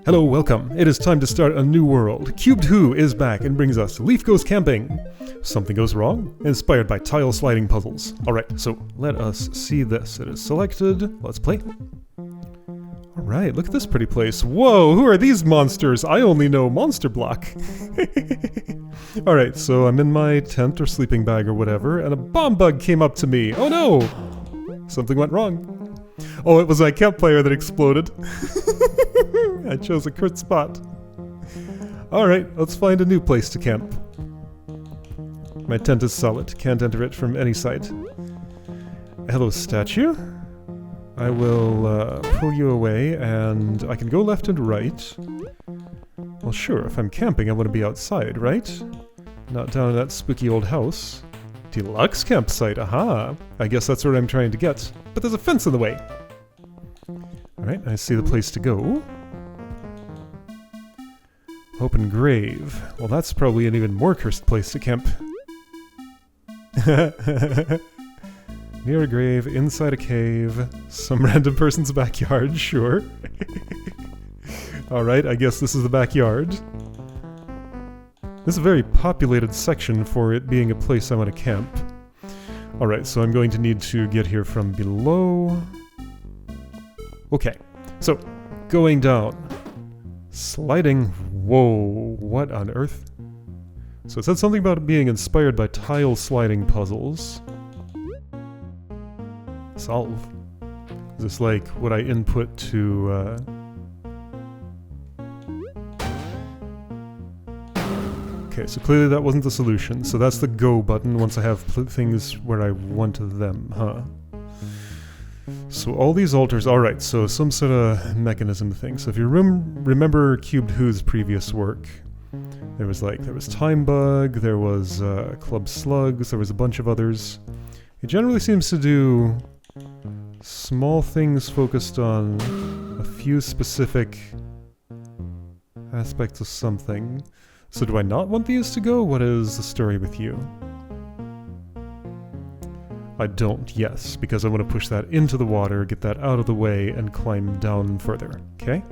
Hello, welcome. It is time to start a new world. Cubed Who is back and brings us Leaf Goes Camping. Something goes wrong? Inspired by tile sliding puzzles. Alright, so let us see this. It is selected. Let's play. Alright, look at this pretty place. Whoa, who are these monsters? I only know Monster Block. Alright, so I'm in my tent or sleeping bag or whatever, and a bomb bug came up to me. Oh no! Something went wrong. Oh, it was my campfire that exploded. I chose a crit spot. Alright, let's find a new place to camp. My tent is solid. Can't enter it from any side. Hello, statue. I will pull you away, and I can go left and right. Well, sure, if I'm camping, I want to be outside, right? Not down in that spooky old house. Deluxe campsite, aha! I guess that's where I'm trying to get. But there's a fence in the way! Alright, I see the place to go. Open grave. Well, that's probably an even more cursed place to camp. Near a grave, inside a cave, some random person's backyard, sure. Alright, I guess this is the backyard. This is a very populated section for it being a place I want to camp. Alright, so I'm going to need to get here from below. Okay, so, going down. Sliding. Whoa, what on earth? So it said something about it being inspired by tile sliding puzzles. Solve. Is this like what I input to, Okay, so clearly that wasn't the solution. So that's the go button once I have things where I want them, huh? So all these altars, alright, so some sort of mechanism thing. So if you remember Cubed Who's previous work, there was Time Bug, there was Club Slugs, there was a bunch of others. It generally seems to do small things focused on a few specific aspects of something. So do I not want these to go? What is the story with you? I don't, yes, because I want to push that into the water, get that out of the way, and climb down further, okay?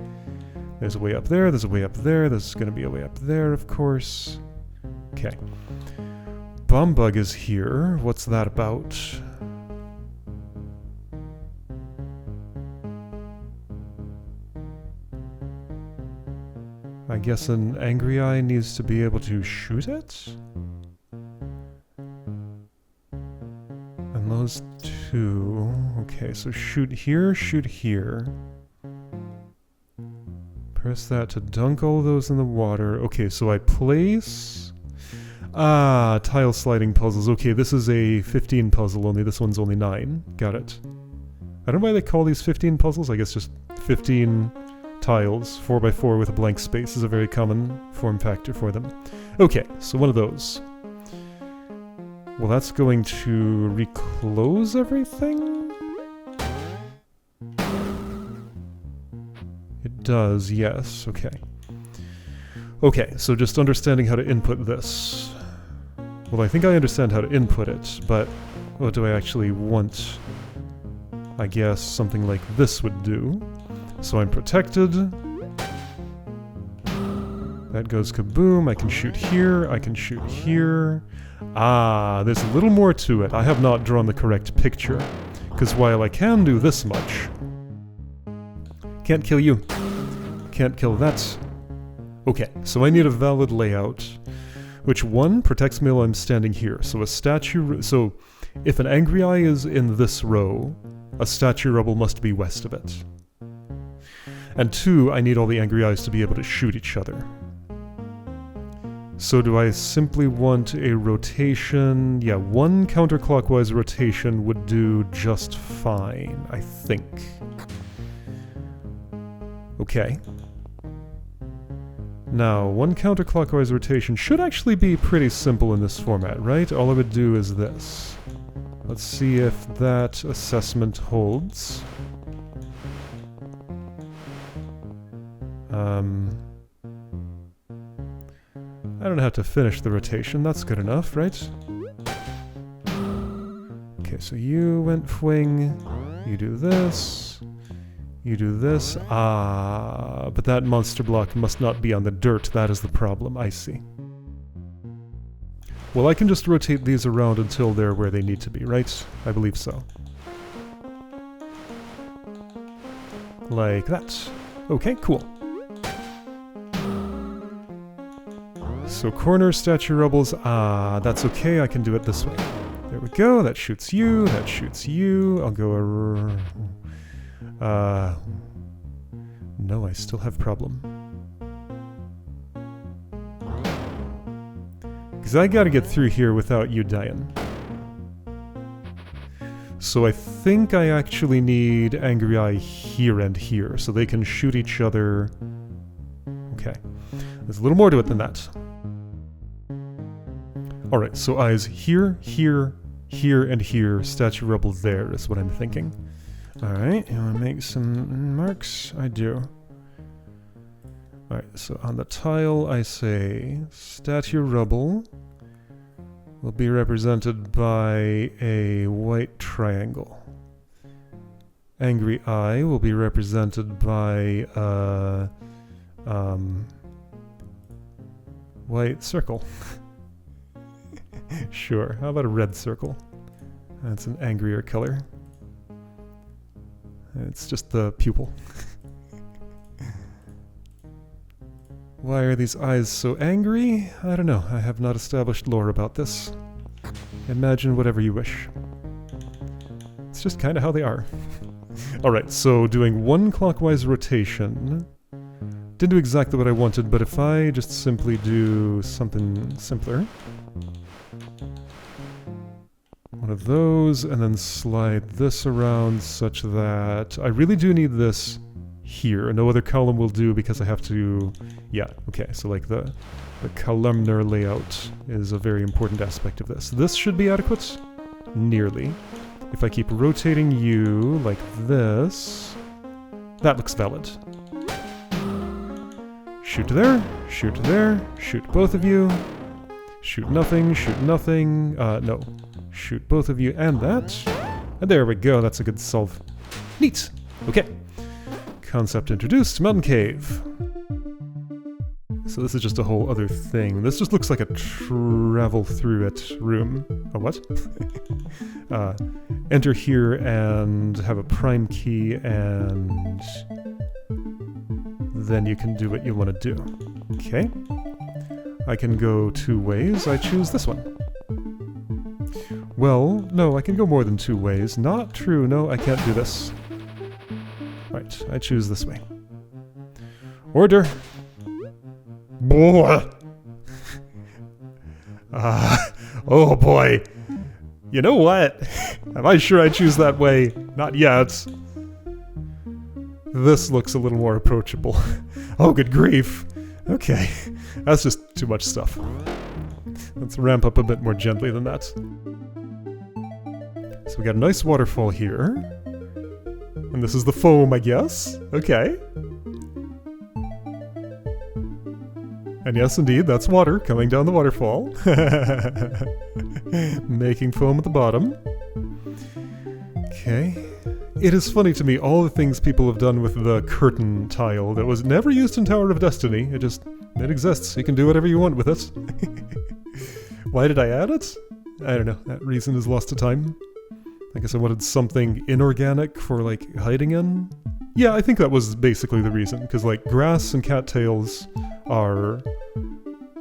There's a way up there, there's a way up there, there's going to be a way up there, of course. Okay. Bomb bug is here. What's that about? I guess an angry eye needs to be able to shoot it? And those two... Okay, so shoot here, shoot here. Press that to dunk all those in the water. Okay, so I place... Ah, tile sliding puzzles. Okay, this is a 15 puzzle only. This one's only 9. Got it. I don't know why they call these 15 puzzles. I guess just 15... tiles, 4x4 with a blank space is a very common form factor for them. Okay, so one of those. Well, that's going to reclose everything? It does, yes, okay. Okay, so just understanding how to input this. Well, I think I understand how to input it, but what do I actually want? I guess something like this would do. So I'm protected. That goes kaboom. I can shoot here. I can shoot here. Ah, there's a little more to it. I have not drawn the correct picture. Because while I can do this much... Can't kill you. Can't kill that. Okay, so I need a valid layout. Which one protects me while I'm standing here. So a statue... So if an angry eye is in this row, a statue rubble must be west of it. And 2, I need all the angry eyes to be able to shoot each other. So do I simply want a rotation? Yeah, 1 counterclockwise rotation would do just fine, I think. Okay. Now, 1 counterclockwise rotation should actually be pretty simple in this format, right? All I would do is this. Let's see if that assessment holds. I don't have to finish the rotation, that's good enough, right? Okay, so you went fwing, you do this, You do this. But that monster block must not be on the dirt. That is the problem. I see. Well, I can just rotate these around until they're where they need to be, right? I believe so. Like that. Okay, cool. So corner, statue rubbles. Ah, that's okay. I can do it this way. There we go. That shoots you. That shoots you. I'll go... No, I still have problem. Because I gotta get through here without you dying. So I think I actually need Angry Eye here and here, so they can shoot each other. Okay. There's a little more to it than that. Alright, so eyes here, here, here, and here. Statue rubble there is what I'm thinking. Alright, you want to make some marks? I do. Alright, so on the tile I say statue rubble will be represented by a white triangle. Angry Eye will be represented by a white circle. Sure, how about a red circle? That's an angrier color. It's just the pupil. Why are these eyes so angry? I don't know. I have not established lore about this. Imagine whatever you wish. It's just kind of how they are. Alright, so doing one clockwise rotation. Didn't do exactly what I wanted, but if I just simply do something simpler. One of those, and then slide this around such that... I really do need this here. No other column will do because I have to... Yeah, okay, so like the columnar layout is a very important aspect of this. This should be adequate? Nearly. If I keep rotating you like this... That looks valid. Shoot there, shoot there, shoot both of you. Shoot nothing, no. Shoot both of you and that. And there we go, that's a good solve. Neat! Okay. Concept introduced, mountain cave. So this is just a whole other thing. This just looks like a travel through it room. A what? Enter here and have a prime key and... then you can do what you want to do. Okay. I can go two ways. I choose this one. Well, no, I can go more than two ways. Not true. No, I can't do this. Right, I choose this way. Order! Boy! Oh boy! You know what? Am I sure I choose that way? Not yet. This looks a little more approachable. Oh, good grief. Okay, that's just too much stuff. Let's ramp up a bit more gently than that. So we got a nice waterfall here. And this is the foam, I guess. Okay. And yes, indeed, that's water coming down the waterfall. Making foam at the bottom. Okay. It is funny to me, all the things people have done with the curtain tile that was never used in Tower of Destiny. It exists. You can do whatever you want with it. Why did I add it? I don't know. That reason is lost to time. I guess I wanted something inorganic for, like, hiding in. Yeah, I think that was basically the reason, because, like, grass and cattails are...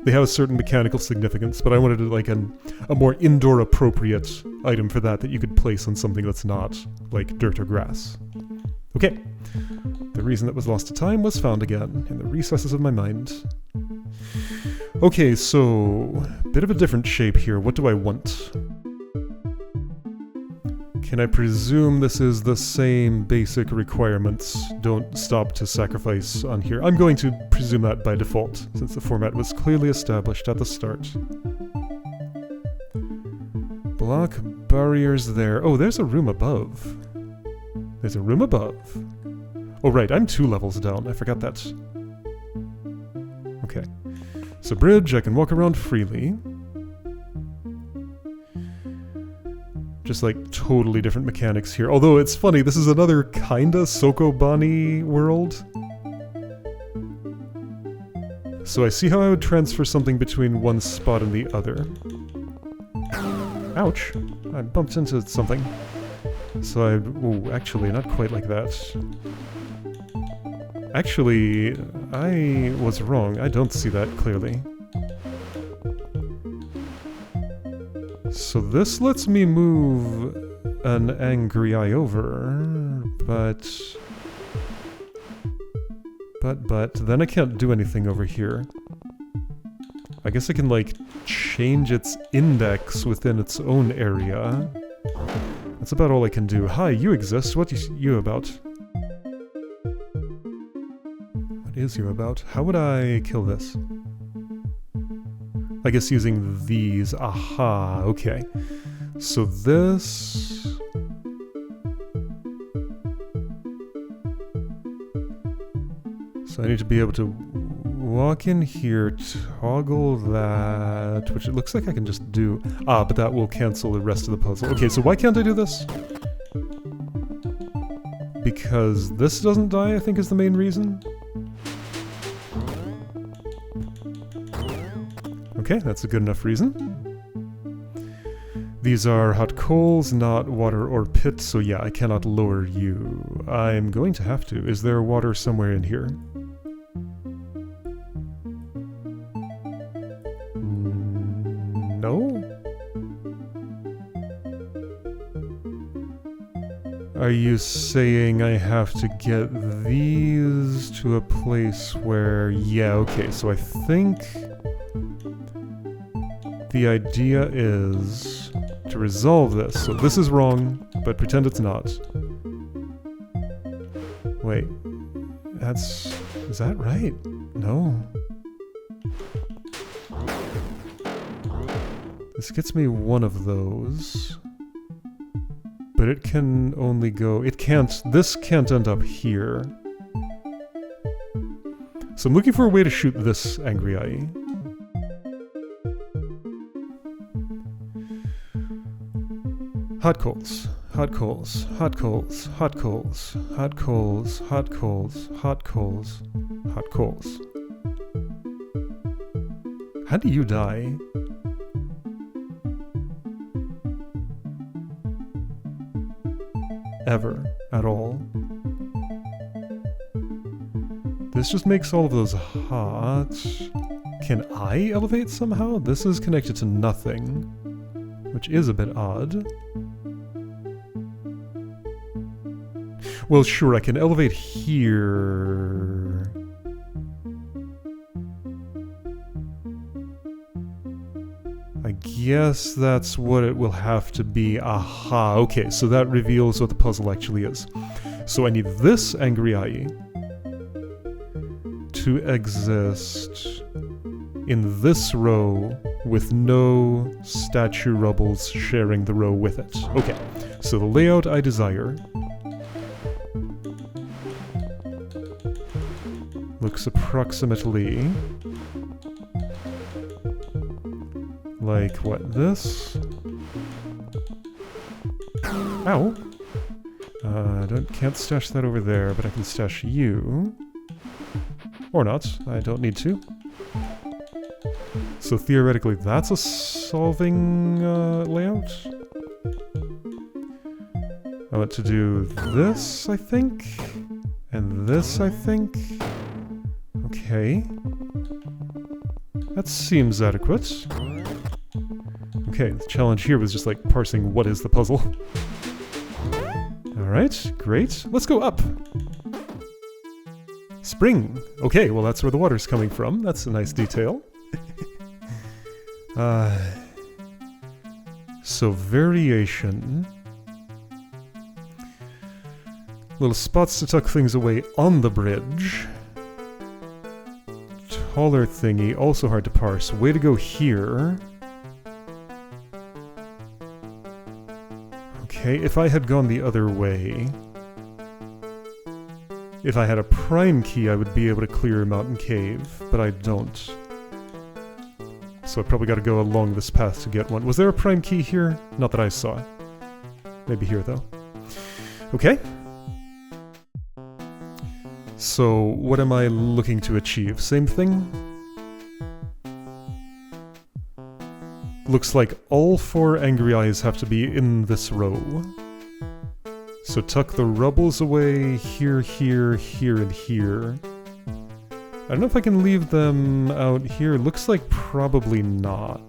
They have a certain mechanical significance, but I wanted, like, a more indoor-appropriate item for that you could place on something that's not, like, dirt or grass. Okay. The reason that was lost to time was found again, in the recesses of my mind. Okay, so... bit of a different shape here. What do I want? Can I presume this is the same basic requirements? Don't stop to sacrifice on here. I'm going to presume that by default, since the format was clearly established at the start. Block barriers there. Oh, there's a room above. There's a room above. Oh right, I'm 2 levels down. I forgot that. Okay. So bridge, I can walk around freely. Just like totally different mechanics here. Although it's funny, this is another kinda Sokobani world. So I see how I would transfer something between one spot and the other. Ouch! I bumped into something. So I... oh, actually, not quite like that. Actually, I was wrong. I don't see that clearly. So this lets me move an angry eye over, but then I can't do anything over here. I guess I can, like, change its index within its own area. That's about all I can do. Hi, you exist. What is you about? What is you about? How would I kill this? I guess using these. Aha, okay. So this... so I need to be able to walk in here, toggle that, which it looks like I can just do. Ah, but that will cancel the rest of the puzzle. Okay, so why can't I do this? Because this doesn't die, I think, is the main reason. Okay, that's a good enough reason. These are hot coals, not water or pit, so yeah, I cannot lower you. I'm going to have to. Is there water somewhere in here? No? Are you saying I have to get these to a place where... yeah, okay, so I think... the idea is to resolve this. So this is wrong, but pretend it's not. Wait. That's... is that right? No. This gets me one of those. But it can only go... it can't... this can't end up here. So I'm looking for a way to shoot this angry eye. Hot coals, hot coals, hot coals, hot coals, hot coals, hot coals, hot coals, hot coals. How do you die? Ever. At all. This just makes all of those hot. Can I elevate somehow? This is connected to nothing, which is a bit odd. Well, sure, I can elevate here. I guess that's what it will have to be. Aha, okay, so that reveals what the puzzle actually is. So I need this angry eye to exist in this row with no statue rubbles sharing the row with it. Okay, so the layout I desire looks approximately like what, this? Ow! Can't stash that over there, but I can stash you. Or not, I don't need to. So theoretically that's a solving layout. I want to do this, I think. And this, I think. Okay. That seems adequate. Okay, the challenge here was just like parsing what is the puzzle. Alright, great. Let's go up! Spring! Okay, well that's where the water's coming from. That's a nice detail. So variation. Little spots to tuck things away on the bridge. Taller thingy, also hard to parse. Way to go here. Okay, if I had gone the other way... if I had a prime key, I would be able to clear Mountain Cave, but I don't. So I probably gotta go along this path to get one. Was there a prime key here? Not that I saw. Maybe here, though. Okay. So, what am I looking to achieve? Same thing? looks like all 4 angry eyes have to be in this row. So tuck the rubbles away here, here, here, and here. I don't know if I can leave them out here. Looks like probably not.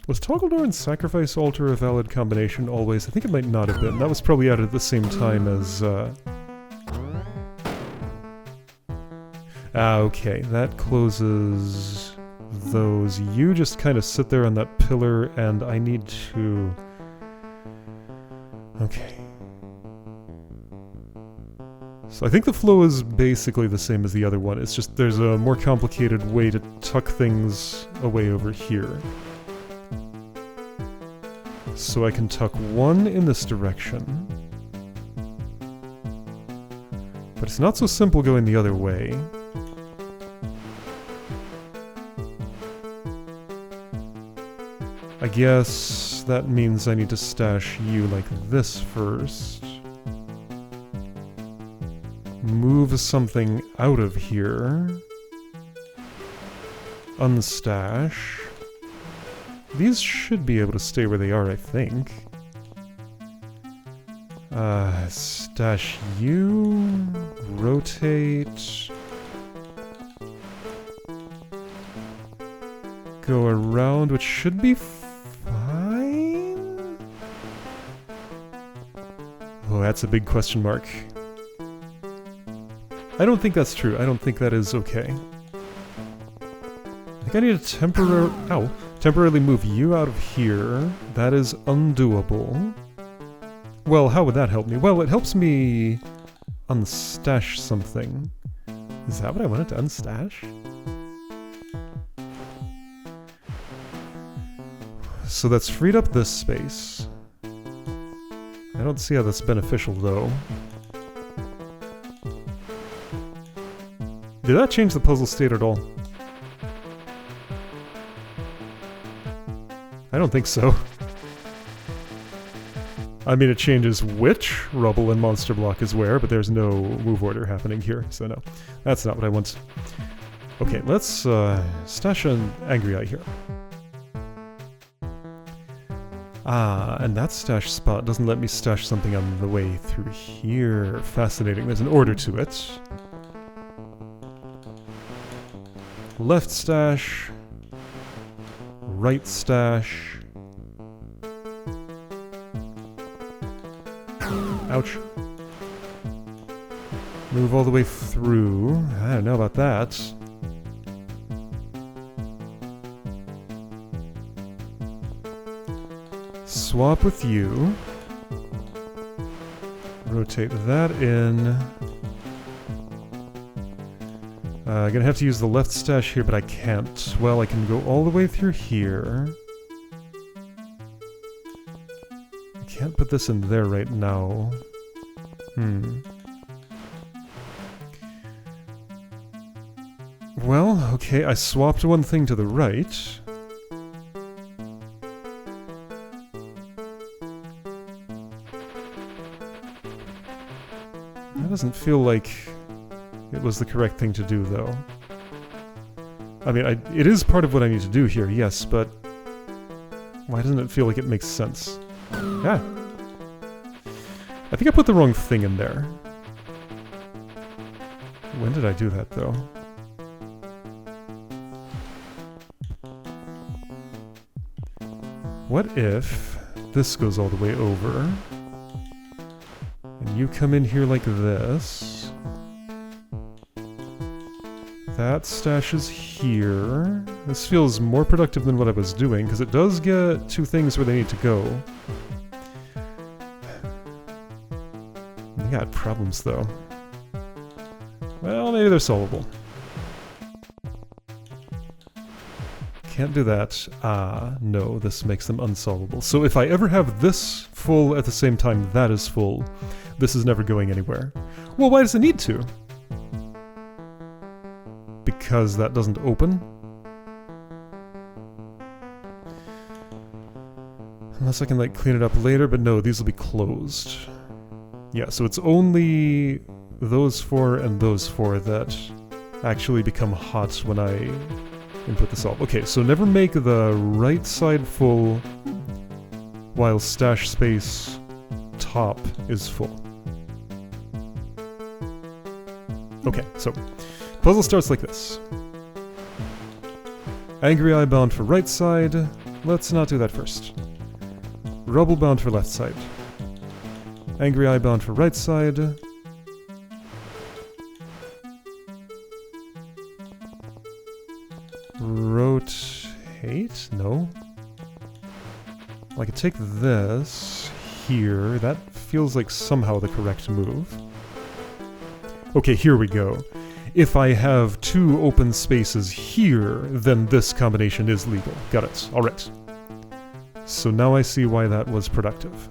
Was Toggle Door and Sacrifice Altar a valid combination always? I think it might not have been. That was probably out at the same time as... okay, that closes those. You just kind of sit there on that pillar, and I need to... Okay. So I think the flow is basically the same as the other one. It's just there's a more complicated way to tuck things away over here. So I can tuck 1 in this direction. But it's not so simple going the other way. I guess that means I need to stash you like this first. Move something out of here. Unstash. These should be able to stay where they are, I think. Stash you. Rotate. Go around, which should be fine? Oh, that's a big question mark. I don't think that's true. I don't think that is okay. I think I need to temporarily move you out of here. That is undoable. Well, how would that help me? Well, it helps me unstash something. Is that what I wanted to unstash? So that's freed up this space. I don't see how that's beneficial, though. Did that change the puzzle state at all? I don't think so. I mean, it changes which rubble and monster block is where, but there's no move order happening here, so no. That's not what I want. Okay, let's stash an angry eye here. Ah, and that stash spot doesn't let me stash something on the way through here. Fascinating. There's an order to it. Left stash. Right stash. Ouch. Move all the way through. I don't know about that. Swap with you. Rotate that in. Gonna have to use the left stash here, but I can't. Well, I can go all the way through here. I can't put this in there right now. Well, okay, I swapped one thing to the right. That doesn't feel like it was the correct thing to do, though. I mean, it is part of what I need to do here, yes, but why doesn't it feel like it makes sense? Yeah. I think I put the wrong thing in there. When did I do that, though? What if this goes all the way over, and you come in here like this? That stashes here. This feels more productive than what I was doing, because it does get 2 things where they need to go. They got problems, though. Well, maybe they're solvable. Can't do that. No, this makes them unsolvable. So if I ever have this full at the same time that is full, this is never going anywhere. Well, why does it need to? Because that doesn't open? Unless I can, like, clean it up later, but no, these will be closed. Yeah, so it's only those four and those four that actually become hot when I input the solve. Okay, so never make the right side full while stash space top is full. Okay, so puzzle starts like this. Angry Eye bound for right side. Let's not do that first. Rubble bound for left side. Angry Eye bound for right side. Rotate? No. I could take this here. That feels like somehow the correct move. Okay, here we go. If I have two open spaces here, then this combination is legal. Got it. Alright. So now I see why that was productive.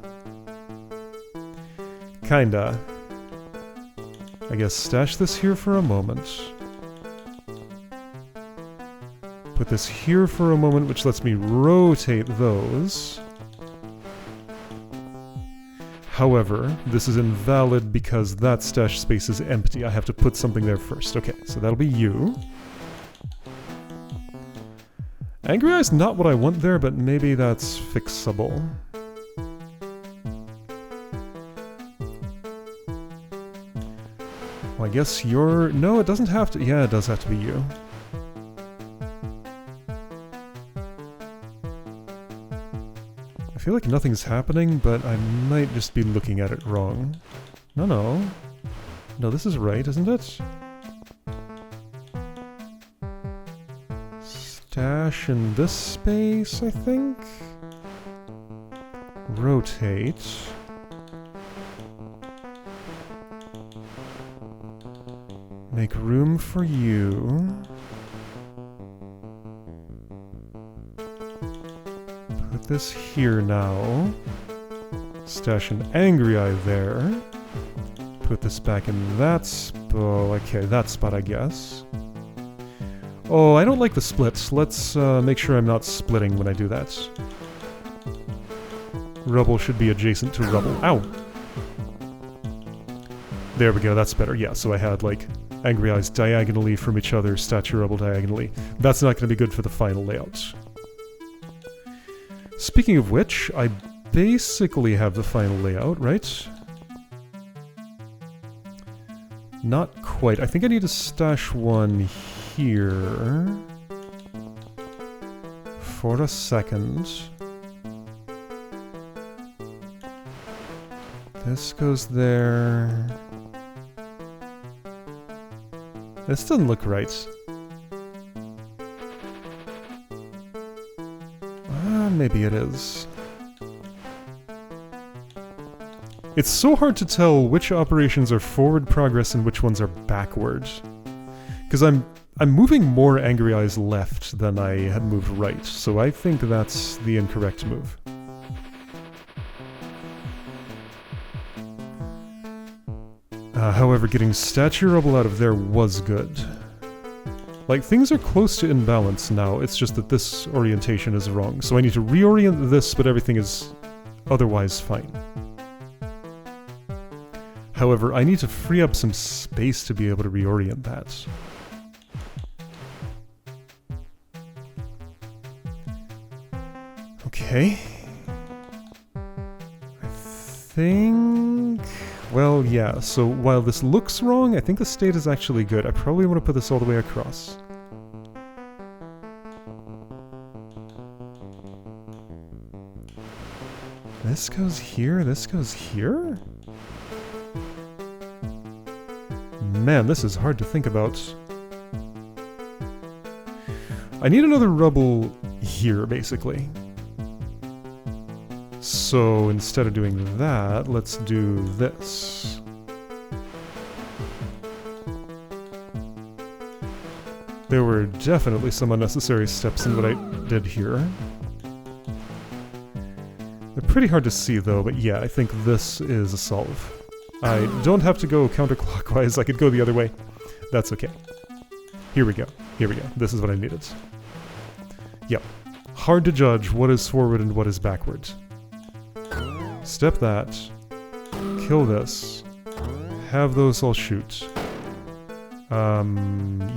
Kinda. I guess stash this here for a moment. Put this here for a moment, which lets me rotate those. However, this is invalid because that stash space is empty. I have to put something there first. Okay, so that'll be you. Angry Eye's not what I want there, but maybe that's fixable. Well, I guess you're... No, it doesn't have to... Yeah, it does have to be you. I feel like nothing's happening, but I might just be looking at it wrong. No, no. No, this is right, isn't it? Stash in this space, I think? Rotate. Make room for you. Put this here now. Stash an Angry Eye there. Put this back in that spot. Oh, okay, that spot, I guess. Oh, I don't like the splits. Let's make sure I'm not splitting when I do that. Rubble should be adjacent to rubble. Ow! There we go, that's better. Yeah, so I had, like, Angry Eyes diagonally from each other, Statue Rubble diagonally. That's not going to be good for the final layout. Speaking of which, I basically have the final layout, right? Not quite. I think I need to stash one here for a second. This goes there. This doesn't look right. Maybe it is. It's so hard to tell which operations are forward progress and which ones are backward. Because I'm moving more Angry Eyes left than I had moved right, so I think that's the incorrect move. However, getting Statue Rubble out of there was good. Like, things are close to in balance now, it's just that this orientation is wrong. So I need to reorient this, but everything is otherwise fine. However, I need to free up some space to be able to reorient that. Okay. I think... Well, yeah, so while this looks wrong, I think the state is actually good. I probably want to put this all the way across. This goes here, this goes here? Man, this is hard to think about. I need another rubble here, basically. So instead of doing that, let's do this. There were definitely some unnecessary steps in what I did here. They're pretty hard to see though, but yeah, I think this is a solve. I don't have to go counterclockwise, I could go the other way. That's okay. Here we go, here we go. This is what I needed. Yep. Hard to judge what is forward and what is backward. Step that, kill this, have those, I'll shoot.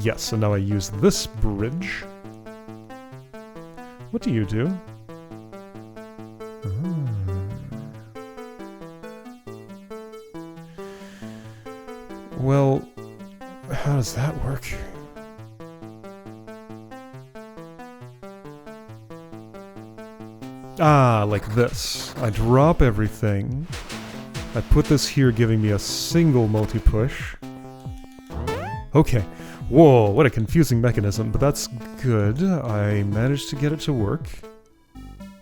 Yes, and now I use this bridge. What do you do? Well, how does that work? Ah, like this. I drop everything. I put this here, giving me a single multi-push. Okay. Whoa, what a confusing mechanism, but that's good. I managed to get it to work.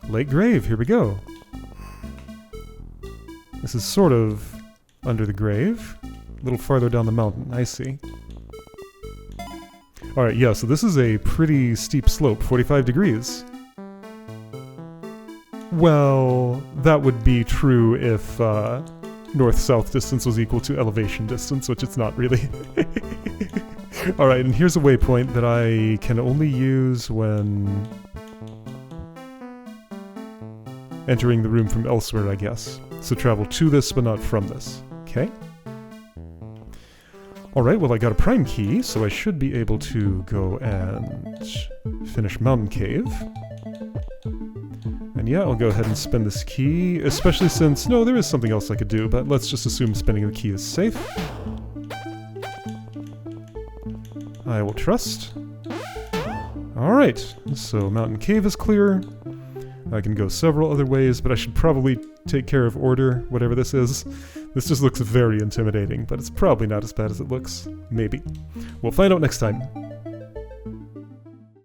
Lake Grave, here we go. This is sort of under the grave. A little farther down the mountain, I see. Alright, yeah, so this is a pretty steep slope, 45 degrees. Well, that would be true if north-south distance was equal to elevation distance, which it's not really. Alright, and here's a waypoint that I can only use when entering the room from elsewhere, I guess. So travel to this, but not from this. Okay. Alright, well I got a prime key, so I should be able to go and finish Mountain Cave. And yeah, I'll go ahead and spend this key, especially since, no, there is something else I could do, but let's just assume spending the key is safe. I will trust. Alright, so Mountain Cave is clear. I can go several other ways, but I should probably take care of Order, whatever this is. This just looks very intimidating, but it's probably not as bad as it looks. Maybe. We'll find out next time.